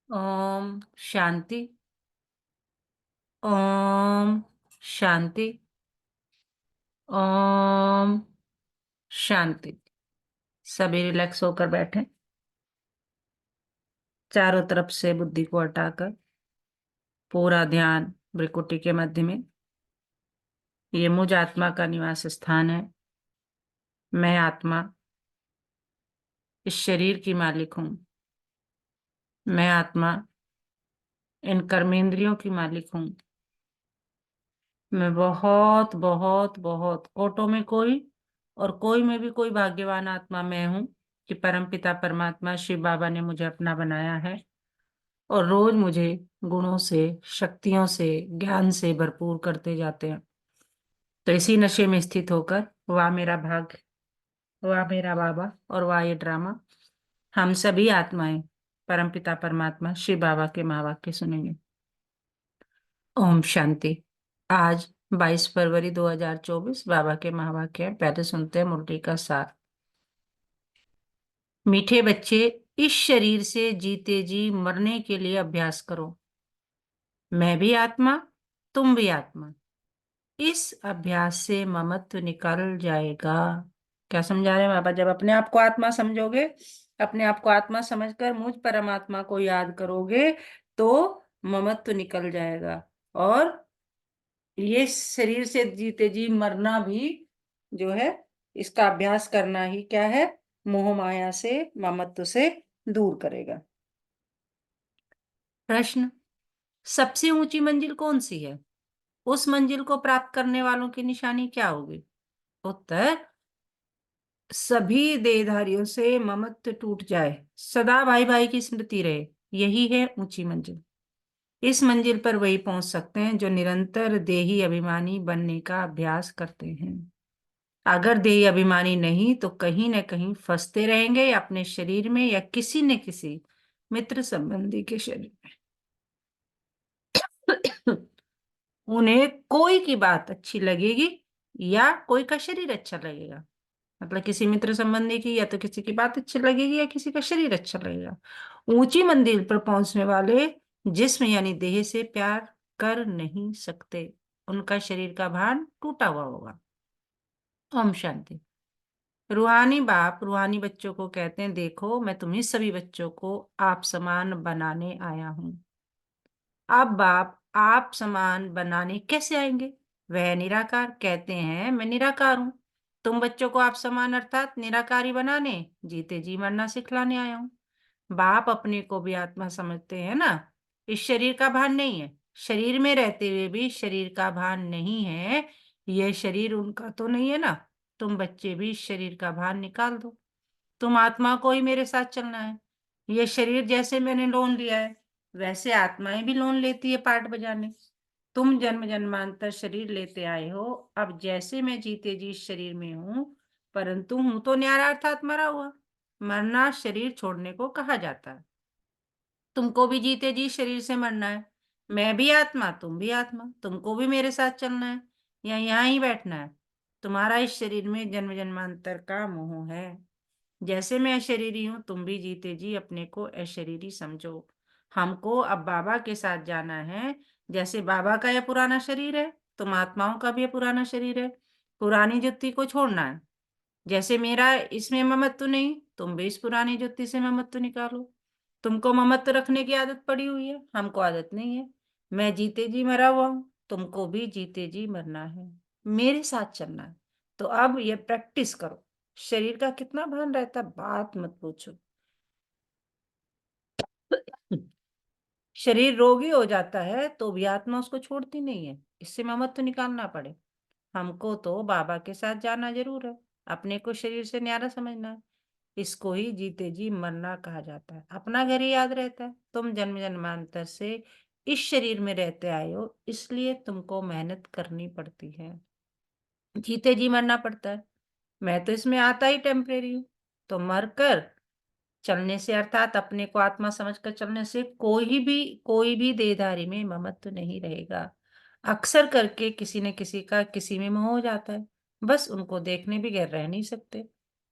ओम शांति। ओम शांति। ओम शांति। सभी रिलैक्स होकर बैठे, चारों तरफ से बुद्धि को हटाकर पूरा ध्यान भ्रिकुटी के मध्य में। ये मुझ आत्मा का निवास स्थान है। मैं आत्मा इस शरीर की मालिक हूं। मैं आत्मा इन कर्मेंद्रियों की मालिक हूं। मैं बहुत बहुत बहुत कोटों में कोई और कोई में भी कोई भाग्यवान आत्मा मैं हूं कि परमपिता परमात्मा शिव बाबा ने मुझे अपना बनाया है और रोज मुझे गुणों से, शक्तियों से, ज्ञान से भरपूर करते जाते हैं। तो इसी नशे में स्थित होकर वाह मेरा भाग्य, वाह मेरा बाबा और वाह ये ड्रामा, हम सभी आत्माएं परमपिता परमात्मा शिव बाबा के महावाक्य सुनेंगे। ओम शांति। आज 22 फरवरी 2024 बाबा के महावाक्य हैं। पहले सुनते हैं मुरली का सार। मीठे बच्चे, इस शरीर से जीते जी मरने के लिए अभ्यास करो। मैं भी आत्मा, तुम भी आत्मा। इस अभ्यास से ममत्व निकल जाएगा। क्या समझा रहे हैं बाबा? जब अपने आप को आत्मा समझोगे, अपने आप को आत्मा समझकर मुझ परमात्मा को याद करोगे तो ममत्व निकल जाएगा। और ये शरीर से जीते जी मरना भी जो है, इसका अभ्यास करना ही क्या है? मोह माया से, ममत्व से दूर करेगा। प्रश्न, सबसे ऊंची मंजिल कौन सी है? उस मंजिल को प्राप्त करने वालों की निशानी क्या होगी? उत्तर, सभी देहधारियों से ममत्व टूट जाए, सदा भाई भाई की स्मृति रहे, यही है ऊंची मंजिल। इस मंजिल पर वही पहुंच सकते हैं जो निरंतर देही अभिमानी बनने का अभ्यास करते हैं। अगर देही अभिमानी नहीं तो कहीं न कहीं फंसते रहेंगे, या अपने शरीर में या किसी न किसी मित्र संबंधी के शरीर में। उन्हें कोई की बात अच्छी लगेगी या कोई का शरीर अच्छा लगेगा। मतलब किसी मित्र संबंधी की या तो किसी की बात अच्छी लगेगी या किसी का शरीर अच्छा लगेगा। ऊंची मंजिल पर पहुंचने वाले जिस्म यानी देह से प्यार कर नहीं सकते। उनका शरीर का भान टूटा हुआ होगा। ओम शांति। रूहानी बाप रूहानी बच्चों को कहते हैं, देखो मैं तुम्ही सभी बच्चों को आप समान बनाने आया हूं। अब बाप आप समान बनाने कैसे आएंगे? वह निराकार कहते हैं, मैं निराकार हूं। तुम बच्चों को आप समान अर्थात निराकारी बनाने, जीते जी मरना सिखलाने आया हूं। बाप अपने को भी आत्मा समझते हैं ना। इस शरीर का भान नहीं है, शरीर में रहते हुए भी शरीर का भान नहीं है। यह शरीर उनका तो नहीं है ना। तुम बच्चे भी इस शरीर का भान निकाल दो। तुम आत्मा को ही मेरे साथ चलना है। यह शरीर जैसे मैंने लोन लिया है, वैसे आत्माएं भी लोन लेती है पार्ट बजाने। तुम जन्म जन्मांतर शरीर लेते आए हो। अब जैसे मैं जीते जी इस शरीर में हूं, परंतु हूं तो न्यारा अर्थात मरा हुआ। मरना शरीर छोड़ने को कहा जाता है। तुमको भी जीते जी शरीर से मरना है। मैं भी आत्मा, तुम भी आत्मा। तुमको भी मेरे साथ चलना है या यहाँ ही बैठना है। तुम्हारा इस शरीर में जन्म जन्मांतर का मोह है। जैसे मैं अशरीरी हूं, तुम भी जीते जी अपने को अशरीरी समझो। हमको अब बाबा के साथ जाना है। जैसे बाबा का यह पुराना शरीर है, तुम आत्माओं का भी यह पुराना शरीर है। पुरानी जुत्ती को छोड़ना है। जैसे मेरा इसमें ममत्व नहीं, तुम भी इस पुरानी जुत्ती से ममत्व निकालो। तुमको ममत्व रखने की आदत पड़ी हुई है, हमको आदत नहीं है। मैं जीते जी मरा हुआ हूं, तुमको भी जीते जी मरना है, मेरे साथ चलना है। तो अब ये प्रैक्टिस करो। शरीर का कितना भान रहता, बात मत पूछो। शरीर रोगी हो जाता है तो भी आत्मा उसको छोड़ती नहीं है। इससे ममत्व निकालना पड़े। हमको तो बाबा के साथ जाना जरूर है। अपने को शरीर से न्यारा समझना है। इसको ही जीते जी मरना कहा जाता है। अपना घर ही याद रहता है। तुम जन्म जन्मांतर से इस शरीर में रहते आए हो, इसलिए तुमको मेहनत करनी पड़ती है, जीते जी मरना पड़ता है। मैं तो इसमें आता ही टेम्परेरी हूँ। तो मरकर चलने से अर्थात अपने को आत्मा समझकर चलने से कोई भी देहधारी में ममत्व नहीं रहेगा। अक्सर करके किसी न किसी का किसी में मोह हो जाता है। बस उनको देखने बगैर रह नहीं सकते।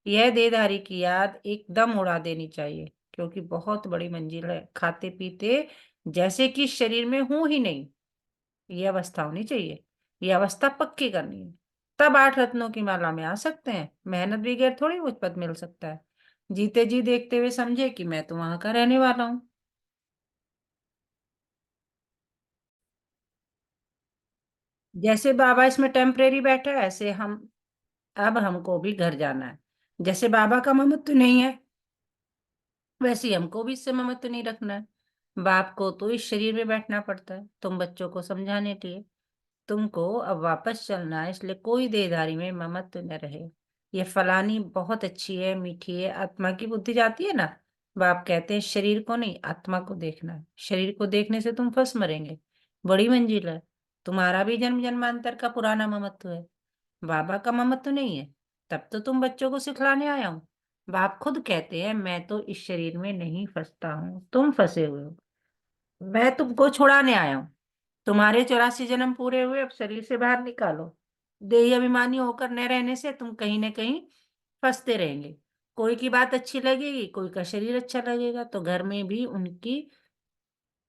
यह देहधारी की याद एकदम उड़ा देनी चाहिए क्योंकि बहुत बड़ी मंजिल है। खाते पीते जैसे कि शरीर में हूं ही नहीं, ये अवस्था होनी चाहिए। ये अवस्था पक्की करनी है, तब 8 रत्नों की माला में आ सकते हैं। मेहनत बगैर थोड़ी मुझ पद मिल सकता है। जीते जी देखते हुए समझे कि मैं तो वहां का रहने वाला हूँ। जैसे बाबा इसमें टेम्परेरी बैठा है, ऐसे हम, अब हमको भी घर जाना है। जैसे बाबा का ममत्व नहीं है, वैसे ही हमको भी इससे ममत्व नहीं रखना है। बाप को तो इस शरीर में बैठना पड़ता है तुम बच्चों को समझाने के लिए। तुमको अब वापस चलना है, इसलिए कोई देहधारी में ममत्व न रहे। ये फलानी बहुत अच्छी है, मीठी है, आत्मा की बुद्धि जाती है ना। बाप कहते हैं शरीर को नहीं, आत्मा को देखना है। शरीर को देखने से तुम फंस मरेंगे। बड़ी मंजिल है। तुम्हारा भी जन्म जन्मांतर का पुराना ममत्व है, बाबा का ममत्व नहीं है। तब तो तुम बच्चों को सिखलाने आया हूँ। बाप खुद कहते हैं मैं तो इस शरीर में नहीं फंसता हूँ, तुम फंसे हुए हो। मैं तुमको छुड़ाने आया हूँ। तुम्हारे 84 जन्म पूरे हुए, अब शरीर से बाहर निकालो। देही अभिमानी होकर न रहने से तुम कहीं ना कहीं फंसते रहेंगे। कोई की बात अच्छी लगेगी, कोई का शरीर अच्छा लगेगा, तो घर में भी उनकी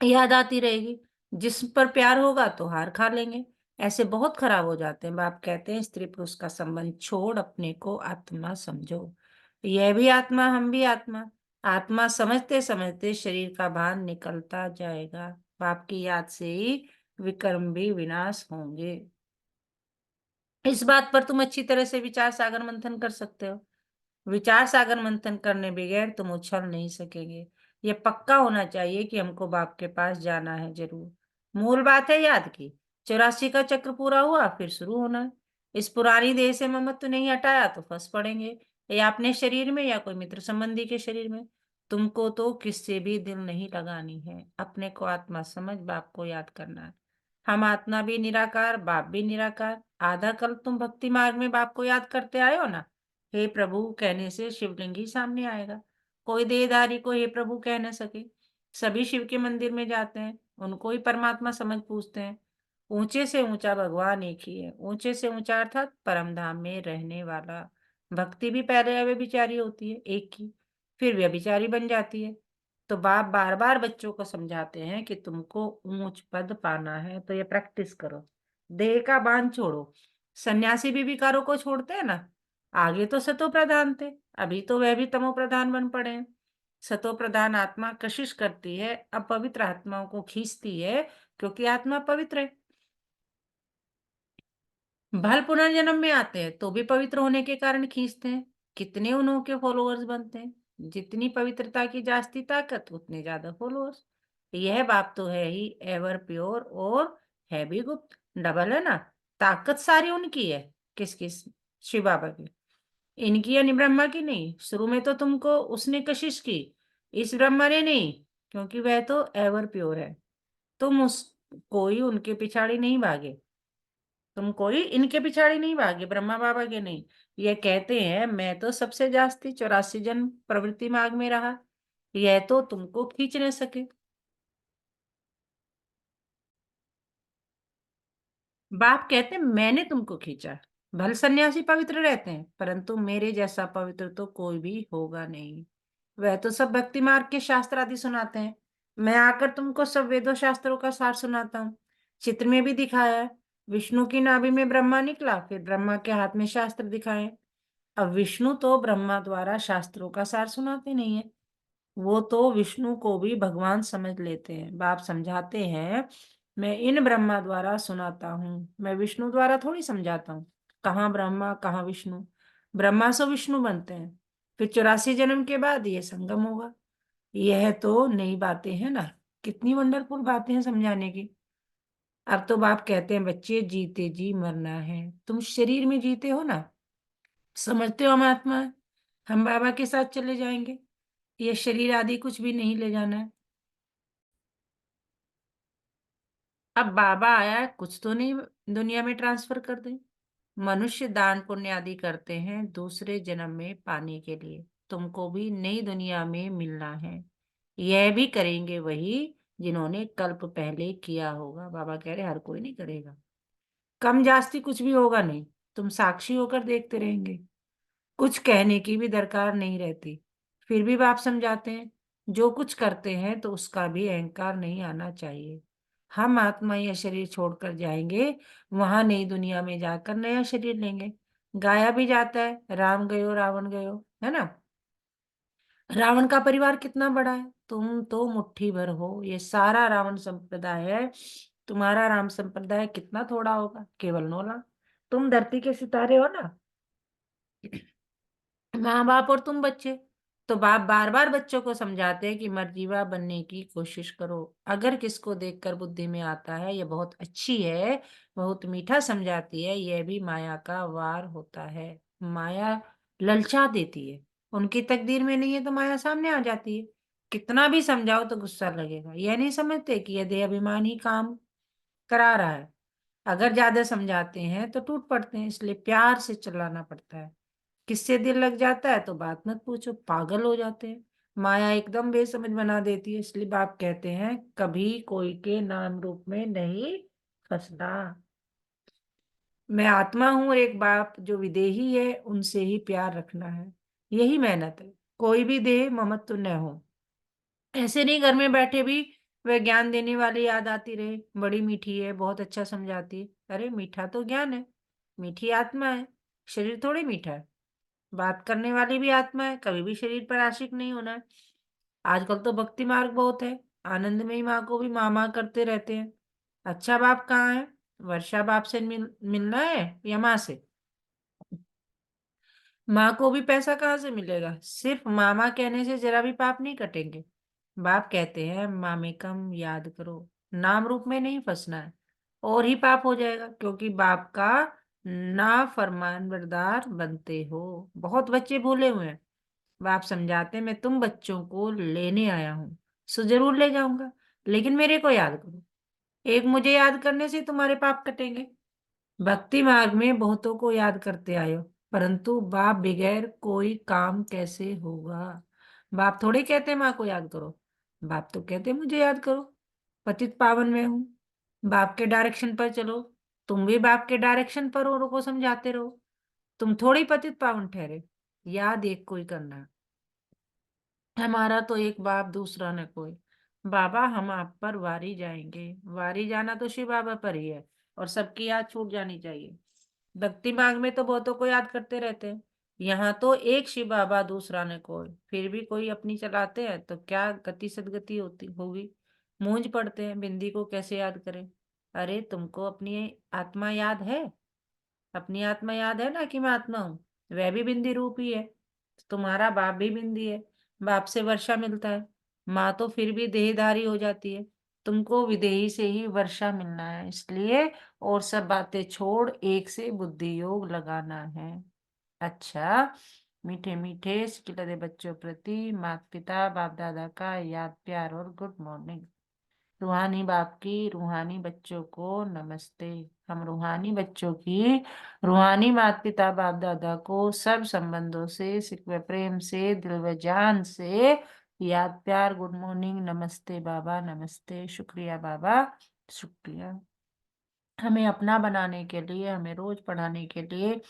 याद आती रहेगी। जिस पर प्यार होगा तो हार खा लेंगे। ऐसे बहुत खराब हो जाते हैं। बाप कहते हैं स्त्री पुरुष का संबंध छोड़ अपने को आत्मा समझो। यह भी आत्मा, हम भी आत्मा। आत्मा समझते समझते शरीर का भान निकलता जाएगा। बाप की याद से ही विकर्म भी विनाश होंगे। इस बात पर तुम अच्छी तरह से विचार सागर मंथन कर सकते हो। विचार सागर मंथन करने बगैर तुम उछल नहीं सकेंगे। ये पक्का होना चाहिए कि हमको बाप के पास जाना है जरूर। मूल बात है याद की। 84 का चक्र पूरा हुआ, फिर शुरू होना है। इस पुरानी देह से ममत्व नहीं हटाया तो फंस पड़ेंगे, या अपने शरीर में या कोई मित्र संबंधी के शरीर में। तुमको तो किससे भी दिल नहीं लगानी है। अपने को आत्मा समझ बाप को याद करना है। हम आत्मा भी निराकार, बाप भी निराकार। आधा कल तुम भक्ति मार्ग में बाप को याद करते आए हो ना। हे प्रभु कहने से शिवलिंग ही सामने आएगा। कोई देहधारी को हे प्रभु कह न सके। सभी शिव के मंदिर में जाते हैं, उनको ही परमात्मा समझ पूछते हैं। ऊंचे से ऊंचा भगवान एक ही है। ऊंचे से ऊंचा अर्थात परम धाम में रहने वाला। भक्ति भी पहले अव्यभिचारी होती है एक की, फिर व्यभिचारी बन जाती है। तो बाप बार बार बच्चों को समझाते हैं कि तुमको ऊंच पद पाना है तो ये प्रैक्टिस करो। देह का बांध छोड़ो। सन्यासी भी विकारों को छोड़ते हैं ना। आगे तो सतो प्रधान थे, अभी तो वह भी तमो प्रधान बन पड़े हैं। सतो प्रधान आत्मा कशिश करती है, अपवित्र आत्माओं को खींचती है, क्योंकि आत्मा पवित्र है। भल पुनर्जन्म में आते हैं तो भी पवित्र होने के कारण खींचते हैं। कितने उनके फॉलोअर्स बनते हैं। जितनी पवित्रता की जास्ती ताकत, उतने ज्यादा फॉलोअर्स। यह बात तो है ही एवर प्योर, और है भी गुप्त। डबल है ना। ताकत सारी उनकी है। किस किस? शिव बाबा की। इनकी यानी ब्रह्मा की नहीं। शुरू में तो तुमको उसने कशिश की, इस ब्रह्मा ने नहीं, क्योंकि वह तो एवर प्योर है। तुम उस कोई उनके पिछाड़ी नहीं भागे। तुम कोई इनके पिछाड़ी नहीं भागे, ब्रह्मा बाबा के नहीं। ये कहते हैं मैं तो सबसे जास्ती 84 जन्म प्रवृत्ति मार्ग में रहा, यह तो तुमको खींच नहीं सके। बाप कहते मैंने तुमको खींचा। भले सन्यासी पवित्र रहते हैं, परंतु मेरे जैसा पवित्र तो कोई भी होगा नहीं। वह तो सब भक्ति मार्ग के शास्त्र आदि सुनाते हैं। मैं आकर तुमको सब वेदों शास्त्रों का सार सुनाता हूँ। चित्र में भी दिखाया है। विष्णु की नाभि में ब्रह्मा निकला, फिर ब्रह्मा के हाथ में शास्त्र दिखाए। अब विष्णु तो ब्रह्मा द्वारा शास्त्रों का सार सुनाते नहीं है। वो तो विष्णु को भी भगवान समझ लेते हैं। बाप समझाते हैं मैं इन ब्रह्मा द्वारा सुनाता हूँ, मैं विष्णु द्वारा थोड़ी समझाता हूँ। कहाँ ब्रह्मा कहाँ विष्णु। ब्रह्मा से विष्णु बनते हैं, फिर 84 जन्म के बाद ये संगम होगा। यह तो नई बातें हैं ना। कितनी वंडरफुल बातें हैं समझाने की। अब तो बाप कहते हैं बच्चे जीते जी मरना है। तुम शरीर में जीते हो ना, समझते हो हम आत्मा है, हम बाबा के साथ चले जाएंगे। ये शरीर आदि कुछ भी नहीं ले जाना है। अब बाबा आया है, कुछ तो नहीं दुनिया में ट्रांसफर कर दे। मनुष्य दान पुण्य आदि करते हैं दूसरे जन्म में पाने के लिए। तुमको भी नई दुनिया में मिलना है। यह भी करेंगे वही जिन्होंने कल्प पहले किया होगा। बाबा कह रहे हर कोई नहीं करेगा। कम जास्ती कुछ भी होगा नहीं। तुम साक्षी होकर देखते रहेंगे। कुछ कहने की भी दरकार नहीं रहती। फिर भी बाप समझाते हैं जो कुछ करते हैं तो उसका भी अहंकार नहीं आना चाहिए। हम आत्मा या शरीर छोड़कर जाएंगे, वहां नई दुनिया में जाकर नया शरीर लेंगे। गाया भी जाता है, राम गयो रावण गयो, है ना। रावण का परिवार कितना बड़ा है, तुम तो मुट्ठी भर हो। ये सारा रावण संप्रदाय है, तुम्हारा राम संप्रदाय कितना थोड़ा होगा, केवल 9 लाख। तुम धरती के सितारे हो ना, माँ बाप और तुम बच्चे। तो बाप बार बार बच्चों को समझाते हैं कि मर्जीवा बनने की कोशिश करो। अगर किसको देखकर बुद्धि में आता है ये बहुत अच्छी है, बहुत मीठा समझाती है, यह भी माया का वार होता है। माया ललचा देती है, उनकी तकदीर में नहीं है तो माया सामने आ जाती है। कितना भी समझाओ तो गुस्सा लगेगा। यह नहीं समझते कि यह देह अभिमान ही काम करा रहा है। अगर ज्यादा समझाते हैं तो टूट पड़ते हैं, इसलिए प्यार से चलाना पड़ता है। किससे दिल लग जाता है तो बात मत पूछो, पागल हो जाते हैं। माया एकदम बेसमझ बना देती है, इसलिए बाप कहते हैं कभी कोई के नाम रूप में नहीं फंसना। मैं आत्मा हूं और एक बाप जो विदेही है, उनसे ही प्यार रखना है। यही मेहनत है। कोई भी देह ममत्व न हो। ऐसे नहीं घर में बैठे भी वह ज्ञान देने वाली याद आती रहे, बड़ी मीठी है, बहुत अच्छा समझाती है। अरे मीठा तो ज्ञान है, मीठी आत्मा है, शरीर थोड़ी मीठा है। बात करने वाली भी आत्मा है, कभी भी शरीर पर आशिक नहीं होना है। आजकल तो भक्ति मार्ग बहुत है, आनंदमयी माँ को भी माँ माँ करते रहते हैं। अच्छा बाप कहाँ है? वर्षा बाप से मिलना है या माँ से? माँ को भी पैसा कहाँ से मिलेगा? सिर्फ मामा कहने से जरा भी पाप नहीं कटेंगे। बाप कहते हैं मामे कम याद करो, नाम रूप में नहीं फंसना है, और ही पाप हो जाएगा, क्योंकि बाप का ना फरमान बरदार बनते हो। बहुत बच्चे भूले हुए हैं। बाप समझाते हैं मैं तुम बच्चों को लेने आया हूँ, सो जरूर ले जाऊंगा, लेकिन मेरे को याद करो। एक मुझे याद करने से तुम्हारे पाप कटेंगे। भक्ति मार्ग में बहुतों को याद करते आयो, परंतु बाप बगैर कोई काम कैसे होगा? बाप थोड़े कहते माँ को याद करो, बाप तो कहते मुझे याद करो। पतित पावन में हूँ, बाप के डायरेक्शन पर चलो। तुम भी बाप के डायरेक्शन पर औरों को समझाते रहो। तुम थोड़ी पतित पावन ठहरे। याद एक कोई करना, हमारा तो एक बाप दूसरा न कोई। बाबा हम आप पर वारी जाएंगे। वारी जाना तो शिव बाबा पर ही है, और सबकी याद छूट जानी चाहिए। भक्ति मार्ग में तो बहुतों को याद करते रहते हैं, यहाँ तो एक शिव बाबा दूसरा न कोई, फिर भी कोई अपनी चलाते हैं तो क्या गति सदगति होती होगी। मूंझ पड़ते हैं, बिंदी को कैसे याद करें। अरे तुमको अपनी आत्मा याद है? अपनी आत्मा याद है ना कि मैं आत्मा हूँ? वह भी बिंदी रूप ही है। तुम्हारा बाप भी बिंदी है, बाप से वर्षा मिलता है। माँ तो फिर भी देहधारी हो जाती है। तुमको विदेही से ही वर्षा मिलना है, इसलिए और सब बातें छोड़ एक से बुद्धि योग लगाना है। अच्छा, मीठे मीठे सिकिलरे बच्चों प्रति माता पिता बाप दादा का याद प्यार और गुड मॉर्निंग। रूहानी बाप की रूहानी बच्चों को नमस्ते। हम रूहानी बच्चों की रूहानी माता पिता बाप दादा को सब संबंधों से सिकवे प्रेम से दिल व जान से याद प्यार गुड मॉर्निंग नमस्ते बाबा, नमस्ते, शुक्रिया बाबा, शुक्रिया। हमें अपना बनाने के लिए, हमें रोज पढ़ाने के लिए,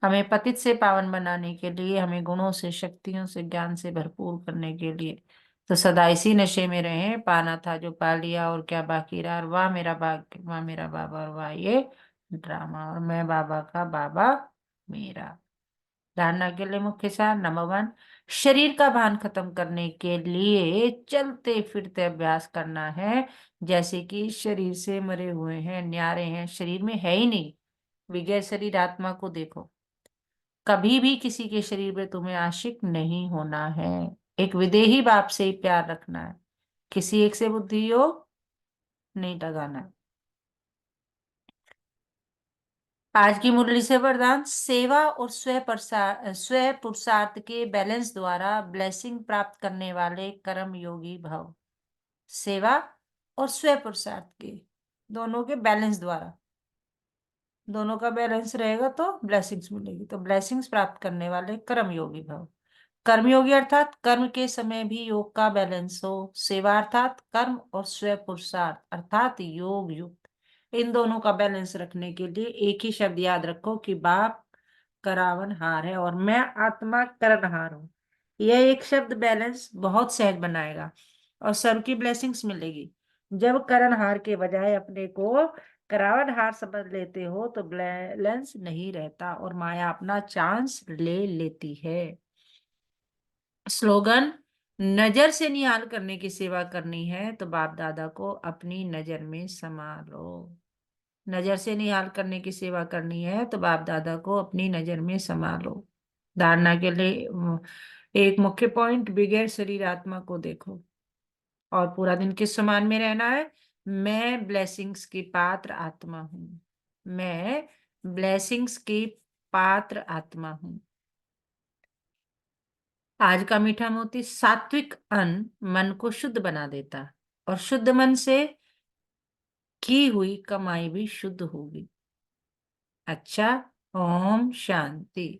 हमें पतित से पावन बनाने के लिए, हमें गुणों से शक्तियों से ज्ञान से भरपूर करने के लिए। तो सदा इसी नशे में रहें। पाना था जो पा लिया और क्या बाकी रहा, और वाह मेरा भाग्य, वाह मेरा बाबा, और वाह ये ड्रामा, और मैं बाबा का बाबा मेरा। धारणा के लिए मुख्य सार नंबर 1, शरीर का भान खत्म करने के लिए चलते फिरते अभ्यास करना है, जैसे कि शरीर से मरे हुए हैं, न्यारे हैं, शरीर में है ही नहीं। विजय शरीर आत्मा को देखो। कभी भी किसी के शरीर में तुम्हें आशिक नहीं होना है। एक विदेही बाप से ही प्यार रखना है, किसी एक से बुद्धि योग नहीं लगाना है। आज की मुरली से वरदान, सेवा और स्व पुरुषार्थ के बैलेंस द्वारा ब्लेसिंग प्राप्त करने वाले कर्म योगी भव। सेवा और स्व पुरुषार्थ के दोनों के बैलेंस द्वारा, दोनों का बैलेंस रहेगा तो ब्लेसिंग्स मिलेगी। तो ब्लेसिंग्स प्राप्त करने वाले कर्म योगी भव। कर्मयोगी अर्थात कर्म के समय भी योग का बैलेंस हो। सेवा अर्थात कर्म और स्व पुरुषार्थ अर्थात योग युक्त। इन दोनों का बैलेंस रखने के लिए एक ही शब्द याद रखो कि बाप करावनहार है और मैं आत्मा करनहार हूँ। यह एक शब्द बैलेंस बहुत सहज बनाएगा और सर्व की ब्लेसिंग्स मिलेगी। जब करण हार के बजाय अपने को करावन हार समझ लेते हो तो बैलेंस नहीं रहता और माया अपना चांस ले लेती है। स्लोगन, नजर से निहाल करने की सेवा करनी है तो बाप दादा को अपनी नजर में समा लो। नजर से निहाल करने की सेवा करनी है तो बाप दादा को अपनी नजर में समा लो। धारणा के लिए एक मुख्य पॉइंट, बगैर शरीर आत्मा को देखो और पूरा दिन किस समान में रहना है। मैं ब्लेसिंग्स की पात्र आत्मा हूं। मैं ब्लेसिंग्स की पात्र आत्मा हूं। आज का मीठा मोती, सात्विक अन्न मन को शुद्ध बना देता और शुद्ध मन से की हुई कमाई भी शुद्ध होगी। अच्छा, ओम शांति।